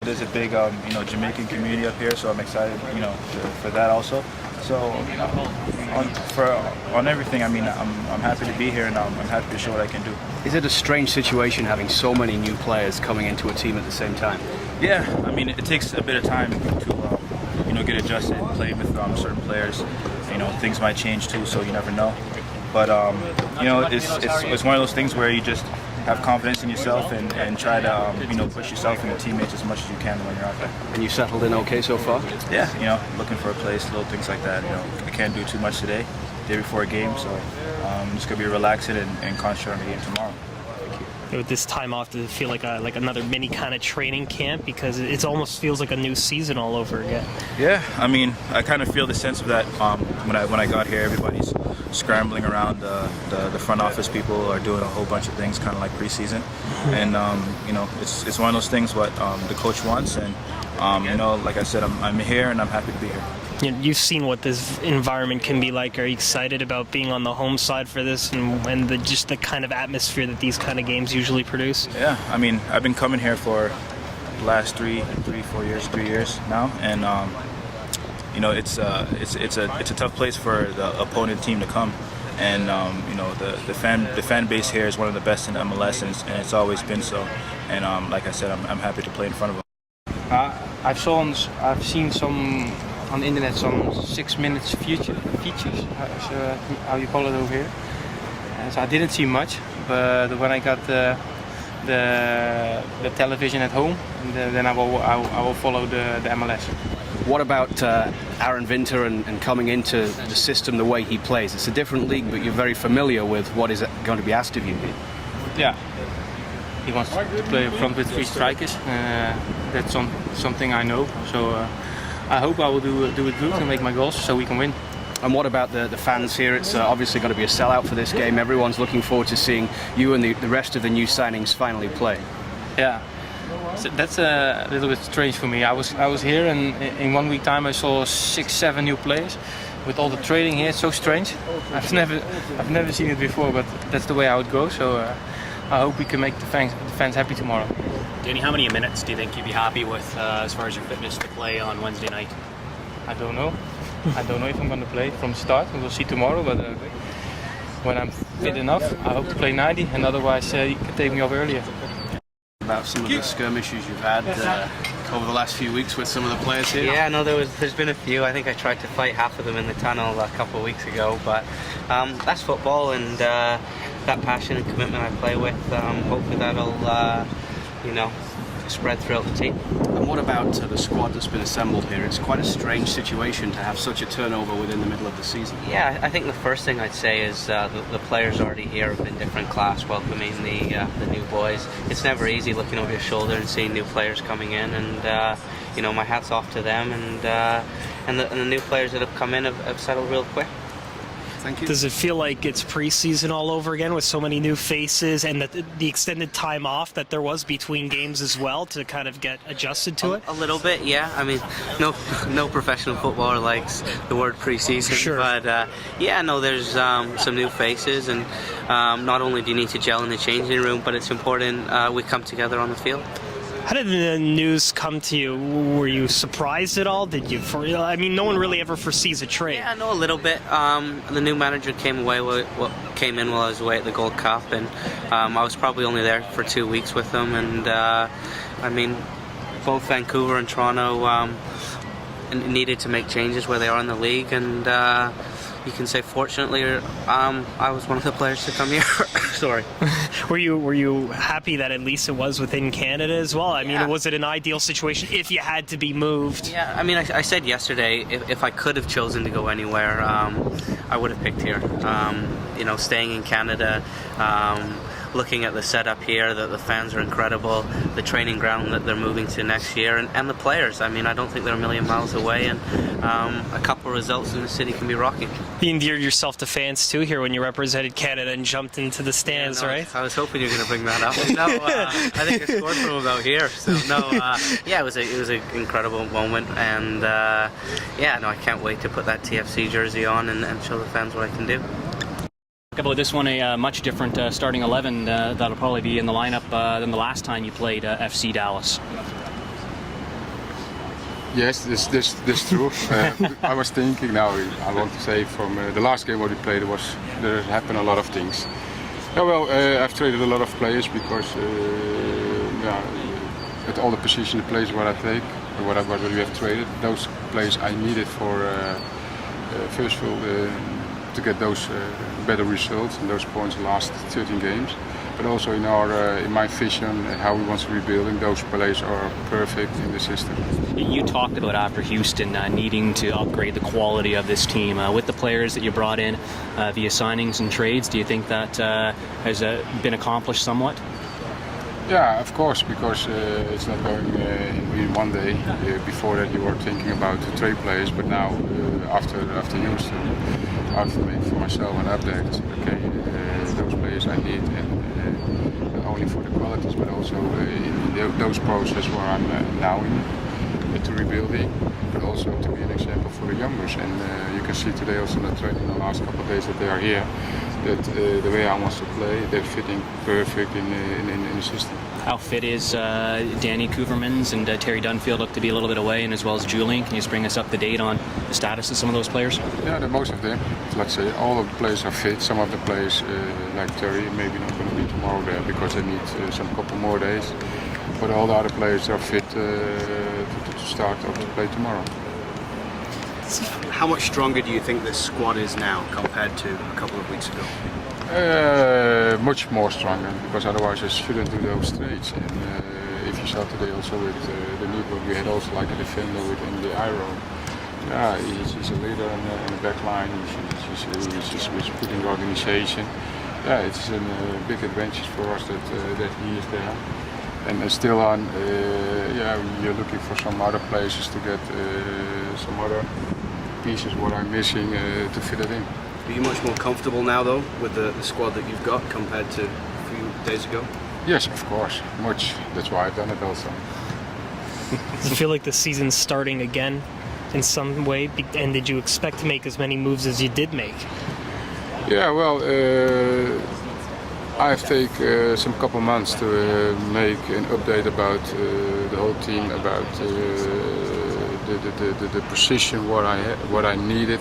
There's a big, Jamaican community up here, so I'm excited, for that also. So, on everything, I'm happy to be here, and I'm happy to show what I can do. Is it a strange situation having so many new players coming into a team at the same time? Yeah, it takes a bit of time to, get adjusted, play with certain players. Things might change too, so you never know. But it's one of those things where you just have confidence in yourself and try to push yourself and your teammates as much as you can when you're out there. And you settled in okay so far? Yeah, looking for a place, little things like that. I can't do too much today, day before a game, so I'm just gonna be relaxing and concentrate on the game tomorrow. With this time off, does it feel like another mini kind of training camp, because it almost feels like a new season all over again? Yeah, I kind of feel the sense of that when I got here. Everybody's scrambling around. The front office people are doing a whole bunch of things, kind of like preseason, and it's one of those things what the coach wants, and like I said, I'm here and I'm happy to be here. You've seen what this environment can be like. Are you excited about being on the home side for this and just the kind of atmosphere that these kind of games usually produce? Yeah, I've been coming here for the last 3 years now, and it's a tough place for the opponent team to come, and the fan base here is one of the best in MLS, and it's always been so. And like I said, I'm happy to play in front of them. I've seen some on the internet, some 6 minutes features, how you call it over here. So I didn't see much, but when I got the television at home, then I will follow the MLS. What about Aaron Winter and coming into the system the way he plays? It's a different league, but you're very familiar with what is going to be asked of you here. Yeah, he wants to play up front with 3 strikers. That's something I know. So I hope I will do it good and make my goals so we can win. And what about the fans here? It's obviously going to be a sellout for this game. Everyone's looking forward to seeing you and the rest of the new signings finally play. Yeah, so that's a little bit strange for me. I was here, and in 1 week time I saw 6-7 new players. With all the training here, it's so strange. I've never seen it before, but that's the way I would go. So I hope we can make the fans happy tomorrow. Danny, how many minutes do you think you'd be happy with as far as your fitness to play on Wednesday night? I don't know. I don't know if I'm going to play from the start. We'll see tomorrow. But when I'm fit enough, I hope to play 90. And otherwise, you can take me off earlier. About some of the skirmishes you've had over the last few weeks with some of the players here? Yeah, no, there's been a few. I think I tried to fight half of them in the tunnel a couple of weeks ago. But that's football, and that passion and commitment I play with, hopefully that'll spread throughout the team. And what about the squad that's been assembled here? It's quite a strange situation to have such a turnover within the middle of the season. Yeah, I think the first thing I'd say is the players already here have been different class, welcoming the new boys. It's never easy looking over your shoulder and seeing new players coming in, and my hat's off to them, and the new players that have come in have settled real quick. Thank you. Does it feel like it's preseason all over again with so many new faces and the extended time off that there was between games as well to kind of get adjusted to it? A little bit, yeah. No professional footballer likes the word preseason. Sure. But there's some new faces, and not only do you need to gel in the changing room, but it's important we come together on the field. How did the news come to you? Were you surprised at all? No one really ever foresees a trade. Yeah, I know a little bit. The new manager came in while I was away at the Gold Cup, and I was probably only there for 2 weeks with them. And both Vancouver and Toronto needed to make changes where they are in the league, and you can say fortunately I was one of the players to come here. Sorry. Were you happy that at least it was within Canada as well? Yeah. Was it an ideal situation if you had to be moved? Yeah, I said yesterday if I could have chosen to go anywhere, I would have picked here. Staying in Canada, looking at the setup here, the fans are incredible, the training ground that they're moving to next year, and the players. I don't think they're a million miles away, and a couple of results in the city can be rocking. You endeared yourself to fans too here when you represented Canada and jumped into the stands, right? I was hoping you were going to bring that up. No, I think I scored from about here. So it was an incredible moment, and I can't wait to put that TFC jersey on and show the fans what I can do. Talk about this one, a much different starting 11 that'll probably be in the lineup than the last time you played FC Dallas. Yes, this true. I was thinking now. I want to say from the last game what we played there happened a lot of things. Yeah, well, I've traded a lot of players because at all the position, the players what I take, what we have traded, those players I needed for first of all to get those better results and those points the last 13 games. But also in my vision and how we want to rebuilding, those players are perfect in the system. You talked about after Houston needing to upgrade the quality of this team. With the players that you brought in via signings and trades, do you think that has been accomplished somewhat? Yeah, of course, because it's not going in one day. Before that you were thinking about the trade players, but now after Houston, I've made for myself an update. Okay, those players I need, and not only for the qualities, but also in those processes where I'm now in to rebuilding, but also to be an example for the youngers. And you can see today also in the training the last couple of days that they are here, that the way I want to play, they're fitting perfect in the system. How fit is Danny Kouvermans and Terry Dunfield look to be a little bit away, and as well as Julian? Can you just bring us up to date on the status of some of those players? Yeah, most of them. Let's say all of the players are fit. Some of the players, like Terry, maybe not going to be tomorrow there because they need some couple more days. But all the other players are fit to start or to play tomorrow. How much stronger do you think this squad is now compared to a couple of weeks ago? Much more stronger, because otherwise I shouldn't do those trades. And if you saw today also with the new one, we had also like a defender within the Iro. Yeah, he's a leader in the back line. He's putting the organization. Yeah, it's a big advantage for us that he is there. And still on, you're looking for some other places to get some other pieces what I'm missing to fit it in. Are you much more comfortable now, though, with the squad that you've got compared to a few days ago? Yes, of course, much. That's why I've done it also. Does it feel like the season's starting again in some way? And did you expect to make as many moves as you did make? Yeah, well, I've taken some couple months to make an update about the whole team, about the position what I needed.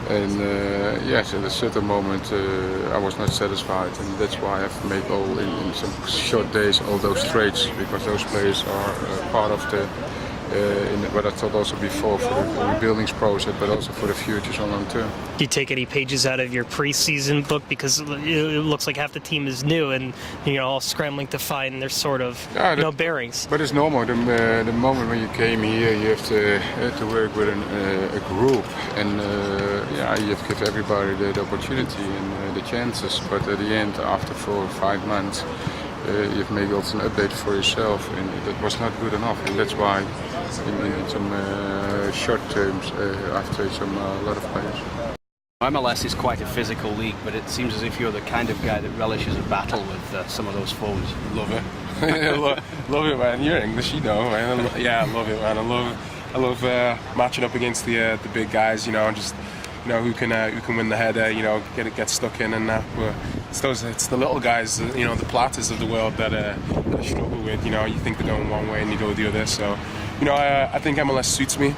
And yes, at a certain moment I was not satisfied, and that's why I've made in some short days all those trades, because those players are part of the in what I thought also before for the rebuilding process, but also for the future on long term. Do you take any pages out of your preseason book, because it looks like half the team is new and you're all scrambling to find their sort of no bearings? But it's normal. The moment when you came here, you have to work with a group, and you have to give everybody the opportunity and the chances. But at the end, after 4 or 5 months, you've made also an update for yourself, and that was not good enough. And that's why in some short terms I've traded a lot of players. MLS is quite a physical league, but it seems as if you're the kind of guy that relishes a battle with some of those foes. Love it. love it, man. You're English, you know, man. I love it, man. I love matching up against the big guys, you know, and just who can win the header, get stuck in and that. But it's the little guys, the Platters of the world that I struggle with. You think they're going one way and you go the other. So, I think MLS suits me.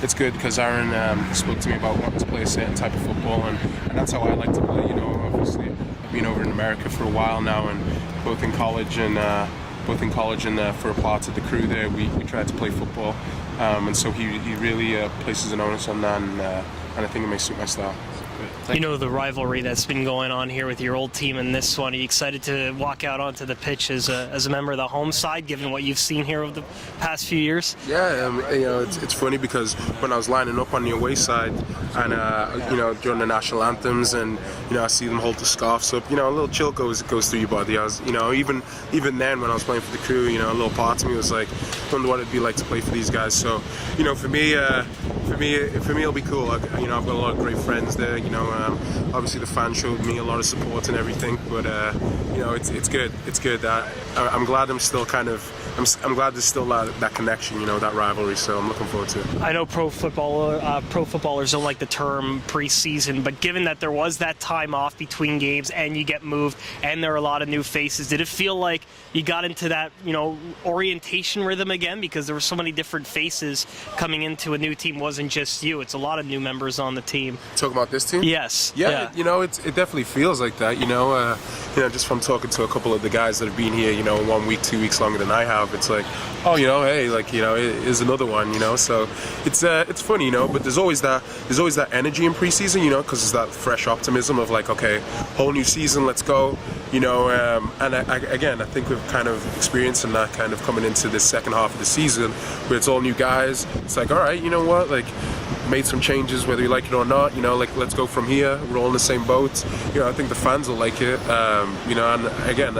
It's good because Aaron spoke to me about wanting to play a certain type of football, and that's how I like to play. Obviously I've been over in America for a while now, and both in college and for a part of the crew there, we tried to play football, and so he really places an onus on that, and I think it may suit my style. The rivalry that's been going on here with your old team and this one. Are you excited to walk out onto the pitch as a member of the home side, given what you've seen here over the past few years? Yeah, it's funny because when I was lining up on the away side, and during the national anthems, and I see them hold the scarves up, a little chill goes through your body. I was, even then when I was playing for the crew, a little part of me was like, I wonder what it'd be like to play for these guys. So, for me, it'll be cool. I've got a lot of great friends there. Obviously the fans showed me a lot of support and everything, but it's good. It's good. I'm glad I'm still kind of I'm glad there's still that connection, that rivalry. So I'm looking forward to it. I know pro footballers don't like the term preseason, but given that there was that time off between games and you get moved and there are a lot of new faces, did it feel like you got into that, orientation rhythm again? Because there were so many different faces coming into a new team. It wasn't just you. It's a lot of new members on the team. Talking about this team? Yes. Yeah. It definitely feels like that. Just from talking to a couple of the guys that have been here, 1 week, 2 weeks longer than I have, it's like, oh, hey, is another one, So it's funny, but there's always that energy in preseason, because it's that fresh optimism of like, okay, whole new season, let's go, and I think we've kind of experiencing that kind of coming into the second half of the season where it's all new guys. It's like, all right, you know what, like, made some changes whether you like it or not, let's go from here, we're all in the same boat. I think the fans will like it, and again,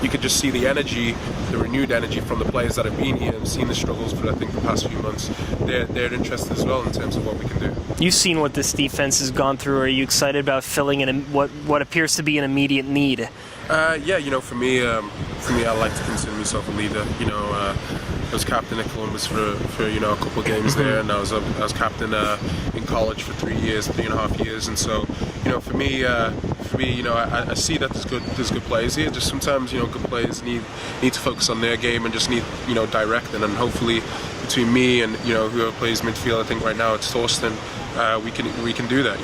you could just see the energy, the renewed energy from the players that have been here and seen the struggles for I think the past few months. They're interested as well in terms of what we can do. You've seen what this defense has gone through. Are you excited about filling in what appears to be an immediate need? For me, I like to consider myself a leader. I was captain at Columbus for a couple of games there, and I was captain in college for 3.5 years, and so for me, I see that there's good players here. Just sometimes good players need to focus on their game and just need directing, and hopefully between me and whoever plays midfield, I think right now it's Thorsten, we can do that.